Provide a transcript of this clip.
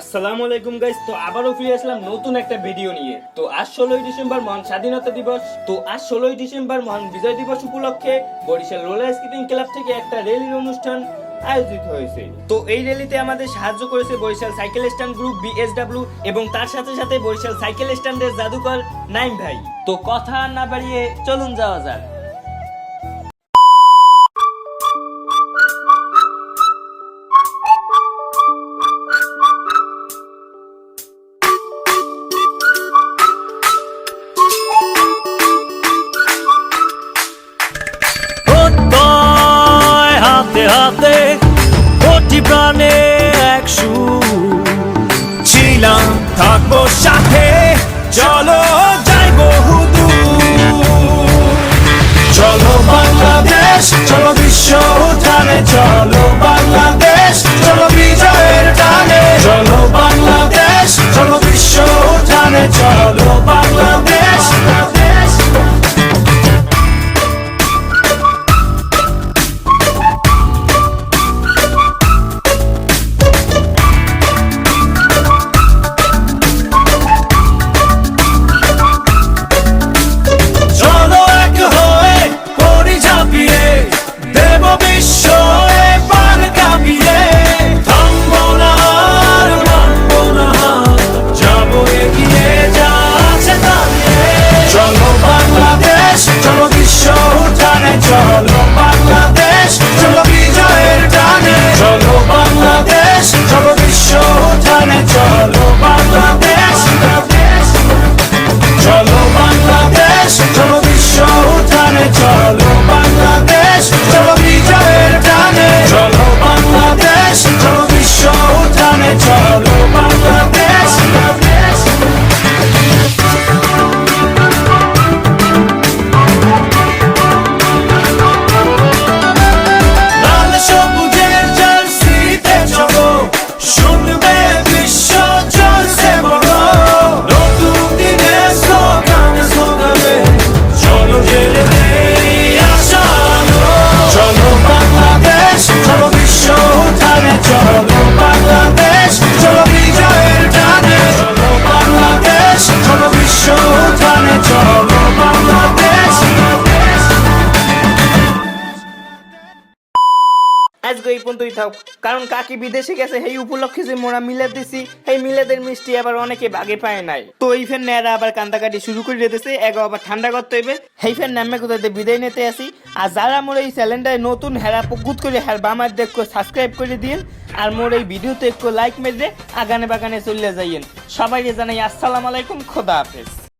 আসসালামু আলাইকুম গাইস। তো আবারও ফিরে আসলাম নতুন একটা ভিডিও নিয়ে। তো আজ 16ই ডিসেম্বর মহান স্বাধীনতা দিবস। তো আজ 16ই ডিসেম্বর মহান বিজয় দিবস উপলক্ষে বরিশাল রোলার স্কেটিং ক্লাব থেকে একটা র্যালির অনুষ্ঠান আয়োজিত হয়েছে। তো এই র্যালিতে আমাদের সাহায্য করেছে বরিশাল সাইকেল স্ট্যান্ড গ্রুপ বিএসডব্লিউ এবং তার সাথে সাথে বরিশাল সাইকেল স্ট্যান্ডের জাদুকর নাইম ভাই। তো কথা না বাড়িয়ে চলুন যাওয়া যাক। হাতে হাতে কোটি প্রাণে এক সুর ছিলাম, থাকবো সাথে, চলো যাই বহুদূর। চলো বাংলাদেশ, চলো বিশ্ব উঠানে, চলো বাংলাদেশ, চলো বিজয়ের টানে। চলো বাংলাদেশ, চলো বিশ্ব উঠানে, চলো বাংলাদেশ। চলো বাংলাদেশ, চলো বিজয়ের টানে। চলো বাংলাদেশ, চলো বিশ্ব উঠানে। চলো বাংলাদেশ, চলো বাংলাদেশ, চলো বিশ্ব উঠানে। চলো বাংলাদেশ, চলো বিজয়ের টানে। চলো বাংলাদেশ, চলো বিশ্ব উঠানে। চলো বাংলাদেশ। আজকে এই পর্যন্তই থাক, কারণ কাকি বিদেশে গেছে সেই উপলক্ষে যে মোরা মিলাদ দিছি, সেই মিলাদের মিষ্টি আবার অনেকে ভাগে পায় নাই। তো এই ফের নেয়ারা আবার কান্দাকাটি শুরু করে দিতেছে, এগো আবার ঠান্ডা করতে হইবে। সেই ফের নামে কোথাতে বিদায় নিতে আসি। আর যারা মোর এই চ্যানেলটায় নতুন হেরা গুদ করে হের বামার দেখো সাবস্ক্রাইব করে দিন। আর মোর এই ভিডিওতে একটু লাইক মেরে আগানে বাগানে চলে যাইয়েন। সবাইকে জানাই আসসালামু আলাইকুম, খোদা হাফেজ।